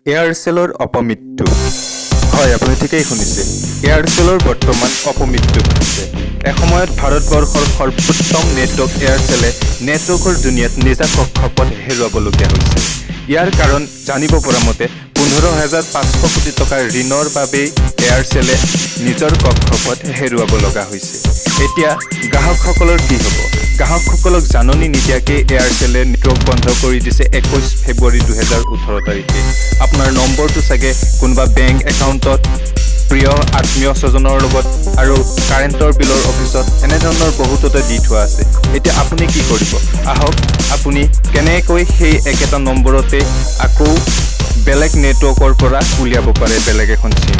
এয়াৰচেলৰ অপমৃত্যু। হয়, আপুনি ঠিকেই শুনিছে। এয়াৰচেলৰ বৰ্তমান অপমৃত্যু ঘটিছে। এসময়ত ভাৰতবৰ্ষৰ সৰ্বোত্তম নেটৱৰ্ক এয়াৰচেলে নেটৱৰ্কৰ দুনিয়াত নিজা কক্ষপথ হেৰুৱাবলগীয়া হৈছে। ইয়াৰ কাৰণ জানিব পৰা মতে 15,500 কোটি টকাৰ ঋণৰ বাবেই এয়াৰচেলে নিজৰ কক্ষপথ হেৰুৱাব লগা হৈছে। এতিয়া গ্ৰাহকসকলৰ কি হ'ব? গ্ৰাহকসকলক জাননী নিদিয়াকৈ এয়াৰচেলে নেটৱৰ্ক বন্ধ কৰি দিছে 21 ফেব্ৰুৱাৰী 2018 তাৰিখে। আপোনাৰ নম্বৰটো চাগে কোনোবা বেংক একাউণ্টত, প্ৰিয় আত্মীয় স্বজনৰ লগত আৰু কাৰেণ্টৰ বিলৰ অফিচত এনেধৰণৰ বহুততে দি থোৱা আছে। এতিয়া আপুনি কি কৰিব? আহক আপুনি কেনেকৈ সেই একেটা নম্বৰতে আকৌ বেলেগ নেটৱৰ্কৰ পৰা উলিয়াব পাৰে বেলেগ এখন চিম।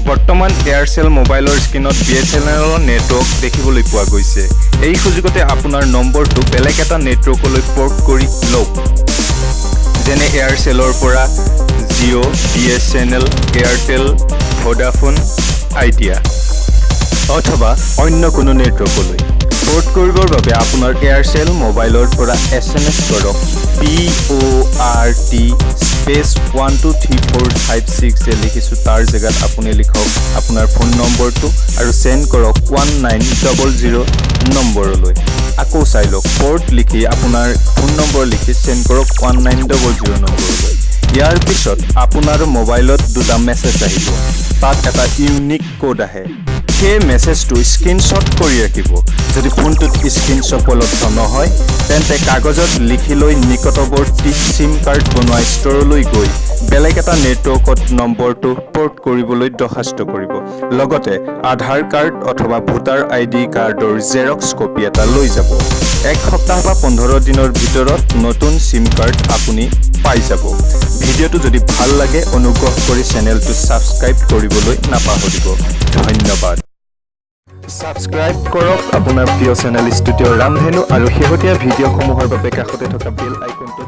বৰ্তমান এয়াৰচেল মোবাইলৰ স্ক্ৰীণত BSNLৰ নেটৱৰ্ক দেখিবলৈ পোৱা গৈছে। এই সুযোগতে আপোনাৰ নম্বৰটো বেলেগ এটা নেটৱৰ্কলৈ পৰ্ট কৰি লওক। যেনে এয়াৰচেলৰ পৰা Jio', BSNL, Airtel, Vodafone, idea অথবা অন্য কোনো নেটৱৰ্কলৈ। পৰ্ট কৰিবৰ বাবে আপোনাৰ এয়াৰচেল মোবাইলৰ পৰা SMS কৰক PORT স্পেচ 123456 যে লিখিছোঁ তাৰ জেগাত আপুনি লিখক আপোনাৰ ফোন নম্বৰটো আৰু চেণ্ড কৰক 1900 নম্বৰলৈ। আকৌ চাই লওক, পৰ্ট লিখি আপোনাৰ ফোন নম্বৰ লিখি চেণ্ড কৰক 1900 নম্বৰলৈ। ইয়াৰ পিছত আপোনাৰ মোবাইলত দুটা মেছেজ আহিব। তাত এটা ইউনিক কোড আহে। সেই মেছেজটো স্ক্ৰীনশ্বট কৰি ৰাখিব। যদি ফোনটোত স্ক্ৰীনশ্বট উপলব্ধ নহয় তেন্তে কাগজত লিখি লৈ নিকটৱৰ্তী চিম কাৰ্ড বনোৱা ষ্ট'ৰলৈ গৈ বেলেগ এটা নেটৱৰ্কত নম্বৰটো পৰ্ট কৰিবলৈ দৰখাস্ত কৰিব। লগতে আধাৰ কাৰ্ড অথবা ভোটাৰ ID কাৰ্ডৰ জেৰক্স কপি এটা লৈ যাব। 1 সপ্তাহ বা 15 দিনৰ ভিতৰত নতুন চিম কাৰ্ড আপুনি পাই যাব। ভিডিঅ'টো যদি ভাল লাগে অনুগ্ৰহ কৰি চেনেলটো ছাবস্ক্ৰাইব কৰিবলৈ নাপাহৰিব। ধন্যবাদ। ছাবস্ক্ৰাইব কৰক আপোনাৰ প্ৰিয় চেনেল ষ্টুডিঅ' ৰামধেনু আৰু শেহতীয়া ভিডিঅ'সমূহৰ বাবে কাষতে থকা বেল আইকনটো